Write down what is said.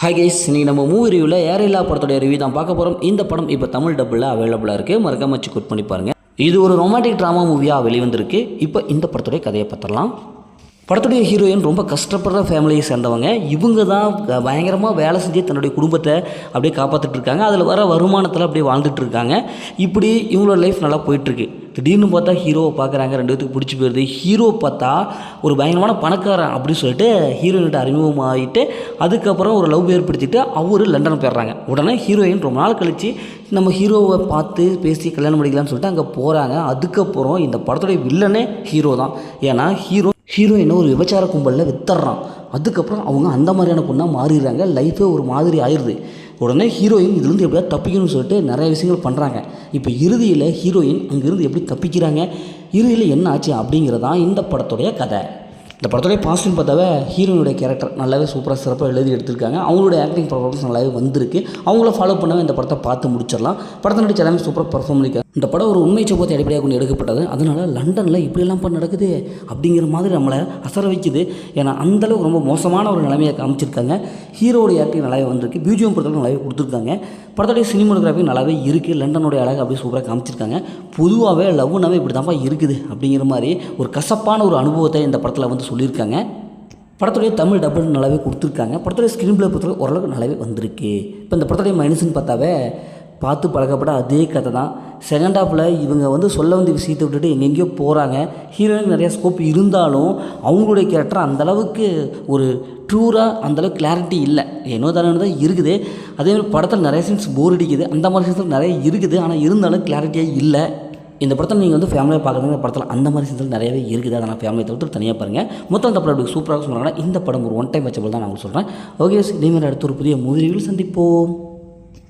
Hi guys, இன்றைக்கி நம்ம movie ரிவ்யூவில் ஏரில்லா படத்தோடைய ரிவ்யூ தான் பார்க்க போகிறோம். இந்த படம் இப்போ தமிழ் டப்பில் அவைலபிளாக இருக்குது. மறக்காம வச்சு குட் பண்ணி பாருங்கள். இது ஒரு ரொமான்டிக் ட்ராமா மூவியாக வெளிவந்திருக்கு. இப்போ இந்த படத்துடைய கதையை பார்த்துடலாம். படத்துடைய ஹீரோயின் ரொம்ப கஷ்டப்படுற ஃபேமிலியை சேர்ந்தவங்க. இவங்க தான் பயங்கரமாக வேலை செஞ்சு தன்னுடைய குடும்பத்தை அப்படியே காப்பாற்றிட்டு இருக்காங்க. அதில் வர வருமானத்தில் அப்படியே வாழ்ந்துட்டு இருக்காங்க. இப்படி இவங்களோட லைஃப் நல்லா போயிட்டுருக்கு. திடீர்னு பார்த்தா ஹீரோவை பார்க்குறாங்க, ரெண்டு பேத்துக்கு பிடிச்சி போயிடுது. ஹீரோ பார்த்தா ஒரு பயங்கரமான பணக்காரன் அப்படின்னு சொல்லிட்டு ஹீரோயின்கிட்ட அறிமுகமாகிட்டு அதுக்கப்புறம் ஒரு லவ் ஏற்படுத்திட்டு அவர் லண்டன் போயிடுறாங்க. உடனே ஹீரோயின் ரொம்ப நாள் கழித்து நம்ம ஹீரோவை பார்த்து பேசி கல்யாணம் பண்ணிக்கலாம்னு சொல்லிட்டு அங்கே போகிறாங்க. அதுக்கப்புறம் இந்த படத்துடைய வில்லனே ஹீரோ தான். ஏன்னா ஹீரோயினை ஒரு விபச்சார கும்பலில் வித்துடுறான். அதுக்கப்புறம் அவங்க அந்த மாதிரியான பொண்ணாக மாறிடுறாங்க. லைஃபே ஒரு மாதிரி ஆயிடுது. உடனே ஹீரோயின் இதுலேருந்து எப்படியா தப்பிக்கணும்னு சொல்லிட்டு நிறைய விஷயங்கள் பண்ணுறாங்க. இப்போ இறுதியில் ஹீரோயின் அங்கேருந்து எப்படி தப்பிக்கிறாங்க, இறுதியில் என்ன ஆச்சு அப்படிங்கிறதான் இந்த படத்துடைய கதை. இந்த படத்துடைய பாசிட்டிவ் பார்த்தாவே ஹீரோயினுடைய கேரக்டர் நல்லாவே சூப்பராக சிறப்பாக எழுதி எடுத்திருக்காங்க. அவங்களுடைய ஆக்டிங் பர்ஃபார்மன்ஸ் நல்லாவே வந்திருக்கு. அவங்கள ஃபாலோ பண்ணவே இந்த படத்தை பார்த்து முடிச்சிடலாம். படத்தை நடிச்சு எல்லாமே சூப்பராக பர்ஃபார்ம் பண்ணியிருக்காங்க. இந்த படம் ஒரு உண்மை சம்பவத்தை அடிப்படையாக கொண்டு எடுக்கப்பட்டது. அதனால் லண்டனில் இப்படியெல்லாம் நடக்குது அப்படிங்கிற மாதிரி நம்மளை அசர வைக்குது. ஏன்னா அந்தளவுக்கு ரொம்ப மோசமான ஒரு நிலைமையை காமிச்சிருக்காங்க. ஹீரோடைய ஆக்டிங் நல்லாவே வந்திருக்கு. பிஜிஎம் பொறுத்தவரை நல்லாவே கொடுத்துருக்காங்க. படத்துடைய சினிமோகிராஃபி நல்லாவே இருக்குது. லண்டனுடைய அழகு அப்படியே சூப்பராக காமிச்சிருக்காங்க. பொதுவாகவே லவ்னாவே இப்படி தான்ப்பா இருக்குது அப்படிங்கிற மாதிரி ஒரு கசப்பான ஒரு அனுபவத்தை இந்த படத்தில் வந்து சொல்லியிருக்காங்க. படத்துடைய தமிழ் டபுள் நல்லாவே கொடுத்துருக்காங்க. படத்துடைய ஸ்க்ரீன் பிளே பொறுத்தவரை ஓரளவுக்கு நல்லாவே வந்திருக்கு. இப்போ இந்த படத்துடைய மைனஸ்ன்னு பார்த்தாவே பார்த்து பழக்கப்பட்ட அதே கதை தான். செகண்ட் ஹாஃபில் இவங்க வந்து சொல்ல வந்த விஷயத்தை விட்டுட்டு எங்கெங்கேயோ போகிறாங்க. ஹீரோயினுக்கு நிறையா ஸ்கோப் இருந்தாலும் அவங்களுடைய கேரக்டர் அந்தளவுக்கு ஒரு ட்ரூராக அந்தளவுக்கு கிளாரிட்டி இல்லை. ஏனோ தானே தான் இருக்குது. அதேமாதிரி படத்தில் நிறைய சீன்ஸ் போர் அடிக்குது. அந்த மாதிரி சீன்ஸ் நிறைய இருக்குது. ஆனால் இருந்தாலும் கிளாரிட்டியாக இல்லை. இந்த படத்தில் நீங்கள் வந்து ஃபேமிலியாக பார்க்குறதுங்க படத்தில் அந்த மாதிரி சீன்ஸ் நிறையவே இருக்குது. அதை நான் ஃபேமிலியை தவிர்த்து தனியாக பாருங்கள். மொத்தம் அந்த படம் அப்படி சூப்பராக சொன்னாங்கன்னா இந்த படம் ஒரு ஒன் டைம் வச்சபோல் தான் நான் உங்களுக்கு சொல்கிறேன். ஓகே, இதேமாதிரி அடுத்த ஒரு புதிய மூவி ரிவ்யூவில் சந்திப்போம்.